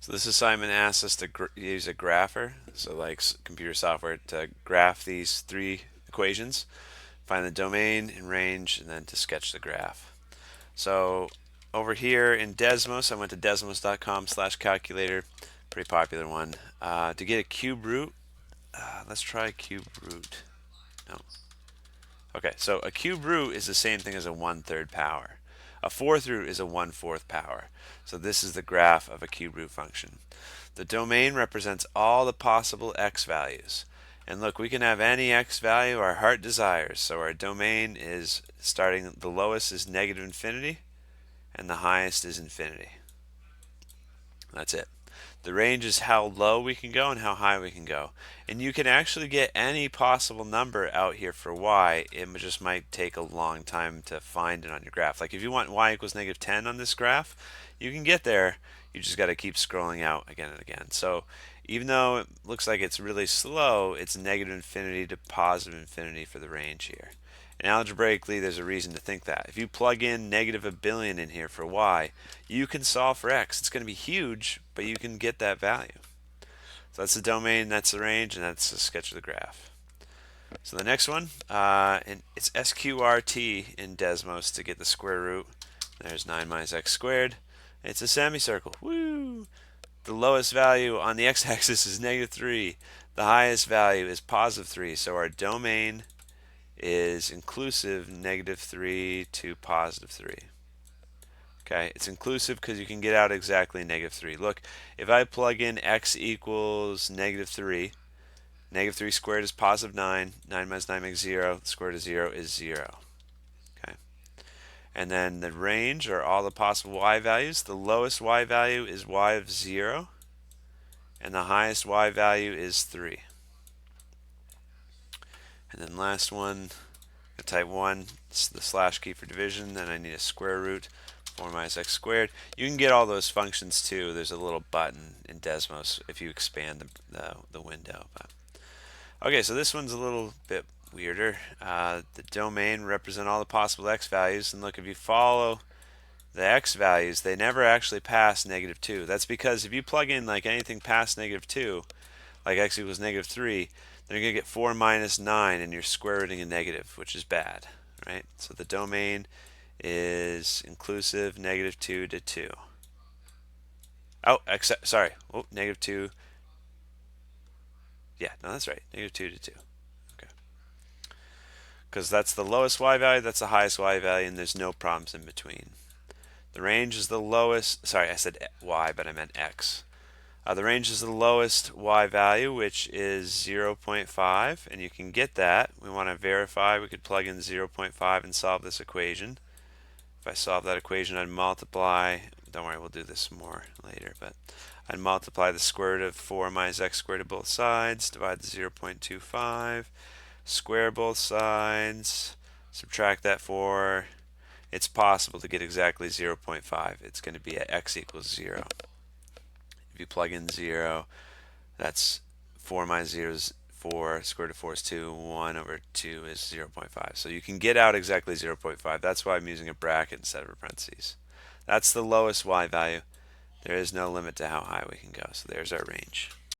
So this assignment asks us to use a grapher, so like computer software, to graph these three equations, find the domain and range, and then to sketch the graph. So over here in Desmos, I went to desmos.com/calculator, pretty popular one. To get a cube root, let's try cube root. No. Okay, so a cube root is the same thing as a 1/3 power. A fourth root is a 1/4 power. So this is the graph of a cube root function. The domain represents all the possible x values. And look, we can have any x value our heart desires. So our domain is starting, the lowest is -infinity, and the highest is infinity. That's it. The range is how low we can go and how high we can go. And you can actually get any possible number out here for y. It just might take a long time to find it on your graph. Like if you want y equals -10 on this graph, you can get there. You just got to keep scrolling out again and again. So even though it looks like it's really slow, it's -infinity to +infinity for the range here. And algebraically, there's a reason to think that. If you plug in -1,billion in here for y, you can solve for x. It's going to be huge, but you can get that value. So that's the domain, that's the range, and that's a sketch of the graph. So the next one, and it's SQRT in Desmos to get the square root. There's 9 minus x squared. It's a semicircle. Woo! The lowest value on the x-axis is -3. The highest value is +3. So our domain is inclusive -3 to +3. Okay, it's inclusive because you can get out exactly -3. Look, if I plug in x equals -3, -3 squared is +9, 9 minus 9 makes 0, the square root of 0 is 0. Okay, and then the range are all the possible y values. The lowest y value is y of 0, and the highest y value is 3. And then last one, type 1, it's the slash key for division, then I need a square root, 4 minus x squared. You can get all those functions too. There's a little button in Desmos if you expand the window. But okay, so this one's a little bit weirder. The domain represent all the possible x values, and look, if you follow the x values, they never actually pass -2. That's because if you plug in like anything past -2, like x equals -3, then you're going to get 4 minus 9 and you're square rooting a negative, which is bad, right? So the domain is inclusive -2 to 2. Oh, sorry. Oh, -2. Yeah, no, that's right. -2 to 2. Okay. Because that's the lowest y value, that's the highest y value, and there's no problems in between. The range is the lowest. Sorry, I said y, but I meant x. The range is the lowest y value, which is 0.5, and you can get that. We want to verify. We could plug in 0.5 and solve this equation. If I solve that equation, I'd multiply, don't worry, we'll do this more later, but I'd multiply the square root of 4 minus x squared to both sides, divide the 0.25, square both sides, subtract that 4. It's possible to get exactly 0.5. It's going to be at x equals 0. If you plug in 0, that's 4 minus 0 is 4, square root of 4 is 2, 1 over 2 is 0.5. So you can get out exactly 0.5. That's why I'm using a bracket instead of a parentheses. That's the lowest y value. There is no limit to how high we can go. So there's our range.